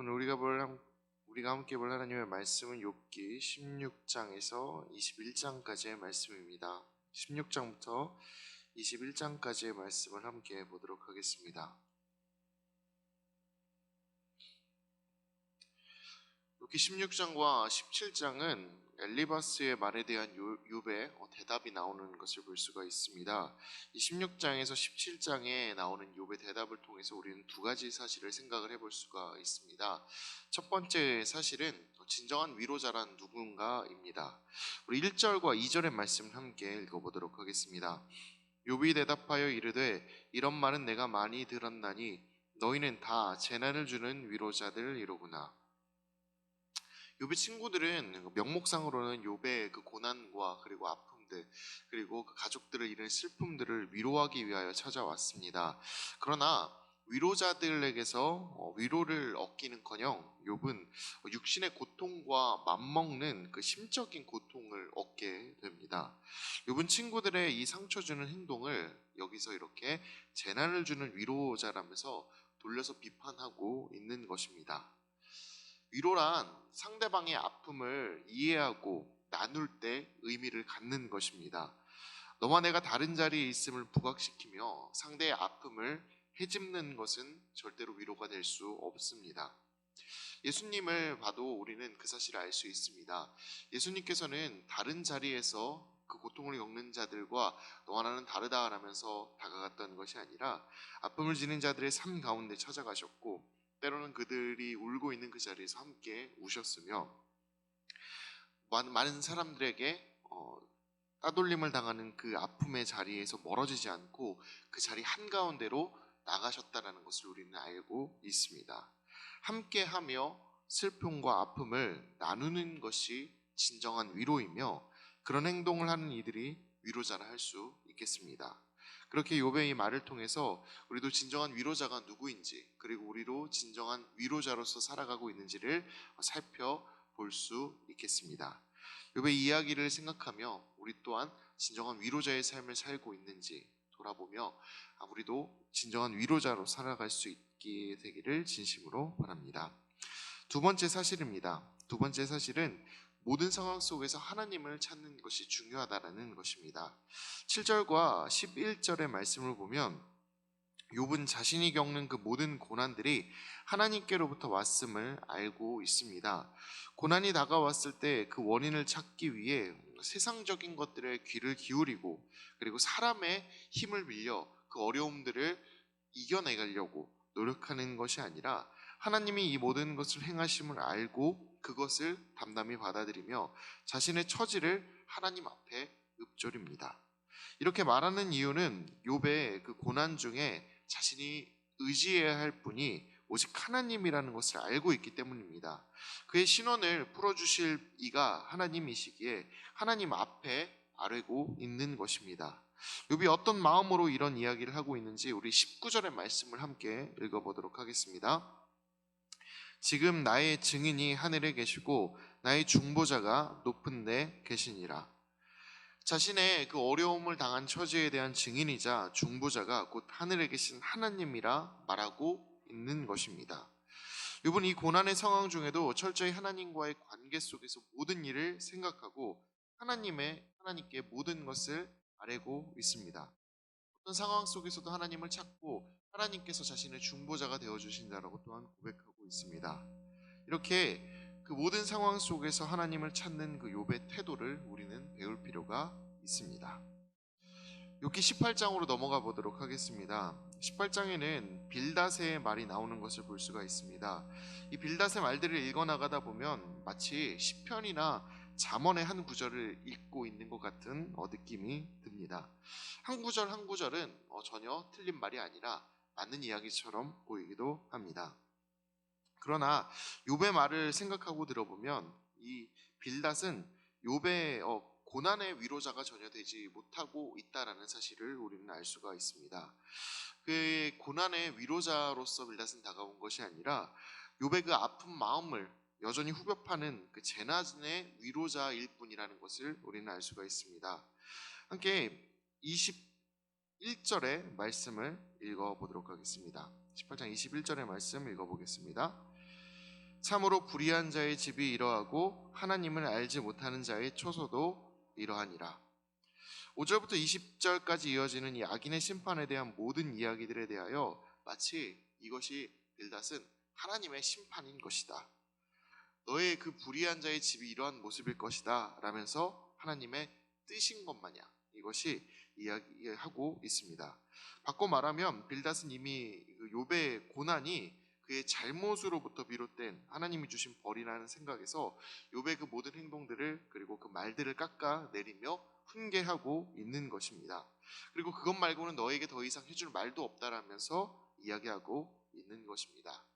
오늘 우리가 함께 볼 하나님의 말씀은 욥기 16장에서 21장까지의 말씀입니다. 16장부터 21장까지의 말씀을 함께 보도록 하겠습니다. 욥기 16장과 17장은 엘리바스의 말에 대한 욥의 대답이 나오는 것을 볼 수가 있습니다. 이 16장에서 17장에 나오는 욥의 대답을 통해서 우리는 두 가지 사실을 생각을 해볼 수가 있습니다. 첫 번째 사실은 진정한 위로자란 누군가입니다. 우리 1절과 2절의 말씀을 함께 읽어보도록 하겠습니다. 욥이 대답하여 이르되 이런 말은 내가 많이 들었나니 너희는 다 재난을 주는 위로자들이로구나. 욥의 친구들은 명목상으로는 욥의 그 고난과 그리고 아픔들 그리고 그 가족들을 잃은 슬픔들을 위로하기 위하여 찾아왔습니다. 그러나 위로자들에게서 위로를 얻기는커녕 욥은 육신의 고통과 맞먹는 그 심적인 고통을 얻게 됩니다. 욥은 친구들의 이 상처 주는 행동을 여기서 이렇게 재난을 주는 위로자라면서 돌려서 비판하고 있는 것입니다. 위로란 상대방의 아픔을 이해하고 나눌 때 의미를 갖는 것입니다. 너와 내가 다른 자리에 있음을 부각시키며 상대의 아픔을 헤집는 것은 절대로 위로가 될 수 없습니다. 예수님을 봐도 우리는 그 사실을 알 수 있습니다. 예수님께서는 다른 자리에서 그 고통을 겪는 자들과 너와 나는 다르다라면서 다가갔던 것이 아니라 아픔을 지닌 자들의 삶 가운데 찾아가셨고 때로는 그들이 울고 있는 그 자리에서 함께 우셨으며 많은 사람들에게 따돌림을 당하는 그 아픔의 자리에서 멀어지지 않고 그 자리 한가운데로 나가셨다는 것을 우리는 알고 있습니다. 함께하며 슬픔과 아픔을 나누는 것이 진정한 위로이며 그런 행동을 하는 이들이 위로자라 할 수 있겠습니다. 그렇게 욥의 이 말을 통해서 우리도 진정한 위로자가 누구인지 그리고 우리도 진정한 위로자로서 살아가고 있는지를 살펴볼 수 있겠습니다. 욥의 이야기를 생각하며 우리 또한 진정한 위로자의 삶을 살고 있는지 돌아보며 우리도 진정한 위로자로 살아갈 수 있게 되기를 진심으로 바랍니다. 두 번째 사실입니다. 두 번째 사실은 모든 상황 속에서 하나님을 찾는 것이 중요하다는 것입니다. 7절과 11절의 말씀을 보면 욥은 자신이 겪는 그 모든 고난들이 하나님께로부터 왔음을 알고 있습니다. 고난이 다가왔을 때 그 원인을 찾기 위해 세상적인 것들에 귀를 기울이고 그리고 사람의 힘을 빌려 그 어려움들을 이겨내려고 노력하는 것이 아니라 하나님이 이 모든 것을 행하심을 알고 그것을 담담히 받아들이며 자신의 처지를 하나님 앞에 읊조립니다. 이렇게 말하는 이유는 욥의 그 고난 중에 자신이 의지해야 할 분이 오직 하나님이라는 것을 알고 있기 때문입니다. 그의 신원을 풀어주실 이가 하나님이시기에 하나님 앞에 아뢰고 있는 것입니다. 욥이 어떤 마음으로 이런 이야기를 하고 있는지 우리 19절의 말씀을 함께 읽어보도록 하겠습니다. 지금 나의 증인이 하늘에 계시고 나의 중보자가 높은 데 계시니라. 자신의 그 어려움을 당한 처지에 대한 증인이자 중보자가 곧 하늘에 계신 하나님이라 말하고 있는 것입니다. 욥은 이 고난의 상황 중에도 철저히 하나님과의 관계 속에서 모든 일을 생각하고 하나님께 모든 것을 아뢰고 있습니다. 어떤 상황 속에서도 하나님을 찾고 하나님께서 자신의 중보자가 되어주신다라고 또한 고백하고 있습니다. 이렇게 그 모든 상황 속에서 하나님을 찾는 그 욥의 태도를 우리는 배울 필요가 있습니다. 욥기 18장으로 넘어가 보도록 하겠습니다. 18장에는 빌닷의 말이 나오는 것을 볼 수가 있습니다. 이 빌닷의 말들을 읽어나가다 보면 마치 시편이나 잠언의 한 구절을 읽고 있는 것 같은 느낌이 듭니다. 한 구절 한 구절은 전혀 틀린 말이 아니라 맞는 이야기처럼 보이기도 합니다. 그러나 욥의 말을 생각하고 들어보면 이 빌닷은 욥의 고난의 위로자가 전혀 되지 못하고 있다라는 사실을 우리는 알 수가 있습니다. 그의 고난의 위로자로서 빌닷은 다가온 것이 아니라 욥의 그 아픈 마음을 여전히 후벼 파는 그 재난의 위로자일 뿐이라는 것을 우리는 알 수가 있습니다. 함께 21절의 말씀을 읽어보도록 하겠습니다. 18장 21절의 말씀 읽어보겠습니다. 참으로 불의한 자의 집이 이러하고 하나님을 알지 못하는 자의 처소도 이러하니라. 5절부터 20절까지 이어지는 이 악인의 심판에 대한 모든 이야기들에 대하여 마치 이것이 빌닷은 하나님의 심판인 것이다, 너의 그 불의한 자의 집이 이러한 모습일 것이다 라면서 하나님의 뜻인 것 마냥 이것이 이야기하고 있습니다. 바꿔 말하면 빌닷은 이미 욥의 고난이 그의 잘못으로부터 비롯된 하나님이 주신 벌이라는 생각에서 욥의 그 모든 행동들을 그리고 그 말들을 깎아내리며 훈계하고 있는 것입니다. 그리고 그것 말고는 너에게 더 이상 해줄 말도 없다라면서 이야기하고 있는 것입니다.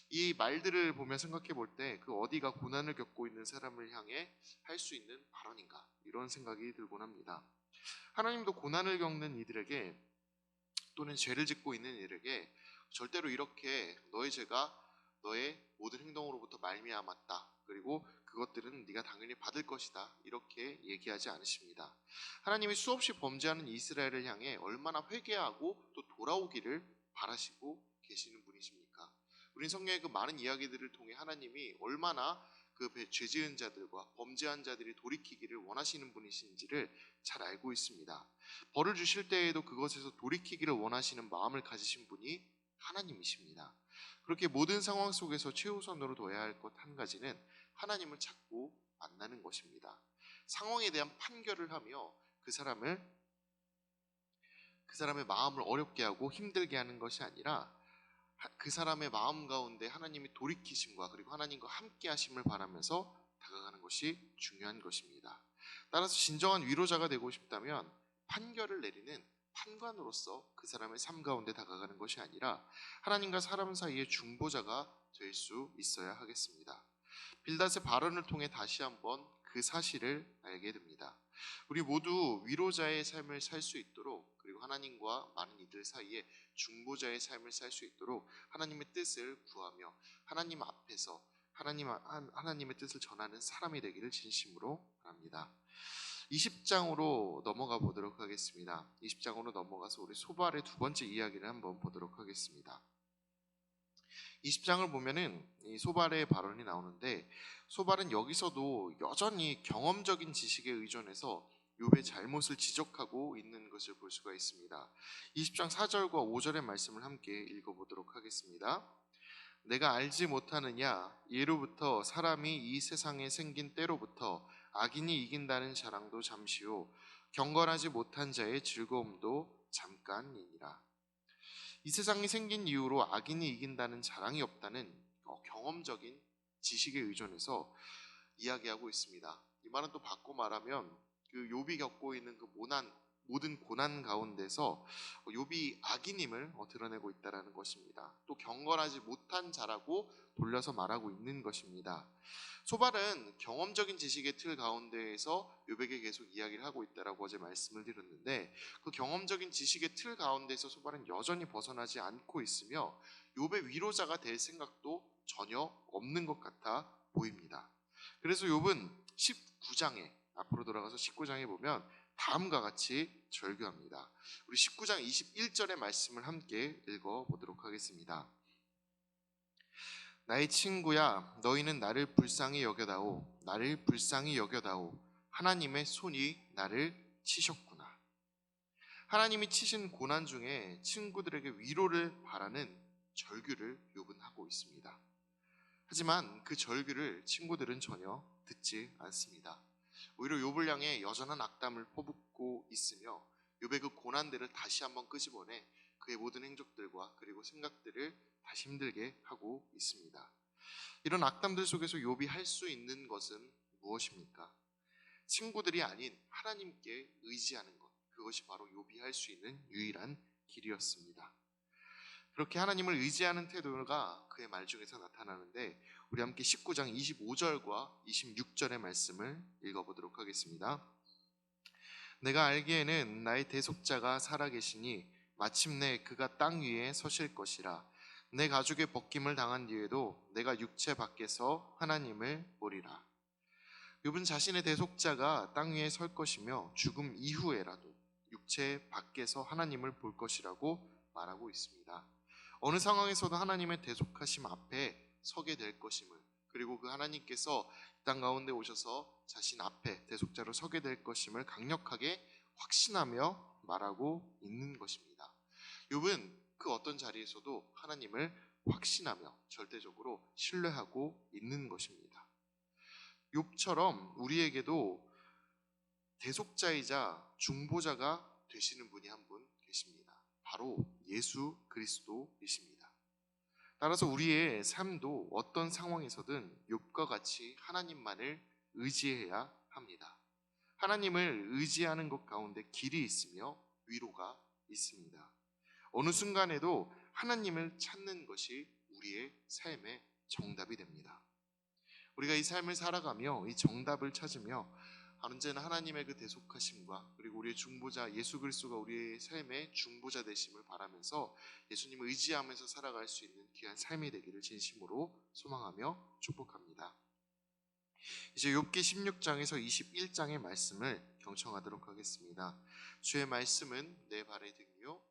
이 말들을 보며 생각해 볼 때 그 어디가 고난을 겪고 있는 사람을 향해 할 수 있는 발언인가, 이런 생각이 들곤 합니다. 하나님도 고난을 겪는 이들에게 또는 죄를 짓고 있는 이들에게 절대로 이렇게 너의 죄가 너의 모든 행동으로부터 말미암았다, 그리고 그것들은 네가 당연히 받을 것이다, 이렇게 얘기하지 않으십니다. 하나님이 수없이 범죄하는 이스라엘을 향해 얼마나 회개하고 또 돌아오기를 바라시고 계시는 분이십니까? 우린 성경의 그 많은 이야기들을 통해 하나님이 얼마나 그 죄 지은 자들과 범죄한 자들이 돌이키기를 원하시는 분이신지를 잘 알고 있습니다. 벌을 주실 때에도 그것에서 돌이키기를 원하시는 마음을 가지신 분이 하나님이십니다. 그렇게 모든 상황 속에서 최우선으로 둬야 할 것 한 가지는 하나님을 찾고 만나는 것입니다. 상황에 대한 판결을 하며 그 사람의 마음을 어렵게 하고 힘들게 하는 것이 아니라 그 사람의 마음 가운데 하나님이 돌이키심과 그리고 하나님과 함께 하심을 바라면서 다가가는 것이 중요한 것입니다. 따라서 진정한 위로자가 되고 싶다면 판결을 내리는 판관으로서 그 사람의 삶 가운데 다가가는 것이 아니라 하나님과 사람 사이의 중보자가 될 수 있어야 하겠습니다. 빌닷의 발언을 통해 다시 한번 그 사실을 알게 됩니다. 우리 모두 위로자의 삶을 살 수 있도록, 그리고 하나님과 많은 이들 사이에 중보자의 삶을 살 수 있도록 하나님의 뜻을 구하며 하나님 앞에서 하나님의 뜻을 전하는 사람이 되기를 진심으로 바랍니다. 20장으로 넘어가 보도록 하겠습니다. 20장으로 넘어가서 우리 소발의 두 번째 이야기를 한번 보도록 하겠습니다. 20장을 보면은 이 소발의 발언이 나오는데, 소발은 여기서도 여전히 경험적인 지식에 의존해서 욥의 잘못을 지적하고 있는 것을 볼 수가 있습니다. 20장 4절과 5절의 말씀을 함께 읽어보도록 하겠습니다. 내가 알지 못하느냐, 예로부터 사람이 이 세상에 생긴 때로부터 악인이 이긴다는 자랑도 잠시요 경건하지 못한 자의 즐거움도 잠깐이니라. 이 세상이 생긴 이후로 악인이 이긴다는 자랑이 없다는 경험적인 지식에 의존해서 이야기하고 있습니다. 이 말은 또 바꿔 말하면 그 욥이 겪고 있는 그 모든 고난 가운데서 욥이 악인임을 드러내고 있다는 것입니다. 또 경건하지 못한 자라고 돌려서 말하고 있는 것입니다. 소발은 경험적인 지식의 틀 가운데에서 욥에게 계속 이야기를 하고 있다라고 어제 말씀을 드렸는데, 그 경험적인 지식의 틀 가운데서 소발은 여전히 벗어나지 않고 있으며 욥의 위로자가 될 생각도 전혀 없는 것 같아 보입니다. 그래서 욥은 19장에 앞으로 돌아가서 19장에 보면 다음과 같이 절규합니다. 우리 19장 21절의 말씀을 함께 읽어보도록 하겠습니다. 나의 친구야, 너희는 나를 불쌍히 여겨다오. 나를 불쌍히 여겨다오. 하나님의 손이 나를 치셨구나. 하나님이 치신 고난 중에 친구들에게 위로를 바라는 절규를 욥은 하고 있습니다. 하지만 그 절규를 친구들은 전혀 듣지 않습니다. 오히려 욥을 향해 여전한 악담을 퍼붓고 있으며 욥의 그 고난들을 다시 한번 끄집어내 그의 모든 행적들과 그리고 생각들을 다시 힘들게 하고 있습니다. 이런 악담들 속에서 욥이 할 수 있는 것은 무엇입니까? 친구들이 아닌 하나님께 의지하는 것, 그것이 바로 욥이 할 수 있는 유일한 길이었습니다. 그렇게 하나님을 의지하는 태도가 그의 말 중에서 나타나는데, 우리 함께 19장 25절과 26절의 말씀을 읽어보도록 하겠습니다. 내가 알기에는 나의 대속자가 살아계시니 마침내 그가 땅 위에 서실 것이라. 내 가죽의 벗김을 당한 뒤에도 내가 육체 밖에서 하나님을 보리라. 욥은 자신의 대속자가 땅 위에 설 것이며 죽음 이후에라도 육체 밖에서 하나님을 볼 것이라고 말하고 있습니다. 어느 상황에서도 하나님의 대속하심 앞에 서게 될 것임을, 그리고 그 하나님께서 이 땅 가운데 오셔서 자신 앞에 대속자로 서게 될 것임을 강력하게 확신하며 말하고 있는 것입니다. 욥은 그 어떤 자리에서도 하나님을 확신하며 절대적으로 신뢰하고 있는 것입니다. 욥처럼 우리에게도 대속자이자 중보자가 되시는 분이 한 분 계십니다. 바로 예수 그리스도이십니다. 따라서 우리의 삶도 어떤 상황에서든 욥과 같이 하나님만을 의지해야 합니다. 하나님을 의지하는 것 가운데 길이 있으며 위로가 있습니다. 어느 순간에도 하나님을 찾는 것이 우리의 삶의 정답이 됩니다. 우리가 이 삶을 살아가며 이 정답을 찾으며 언제나 하나님의 그 대속하심과 그리고 우리의 중보자 예수 그리스도가 우리의 삶의 중보자 되심을 바라면서 예수님을 의지하면서 살아갈 수 있는 귀한 삶이 되기를 진심으로 소망하며 축복합니다. 이제 욥기 16장에서 21장의 말씀을 경청하도록 하겠습니다. 주의 말씀은 내 발의 등이요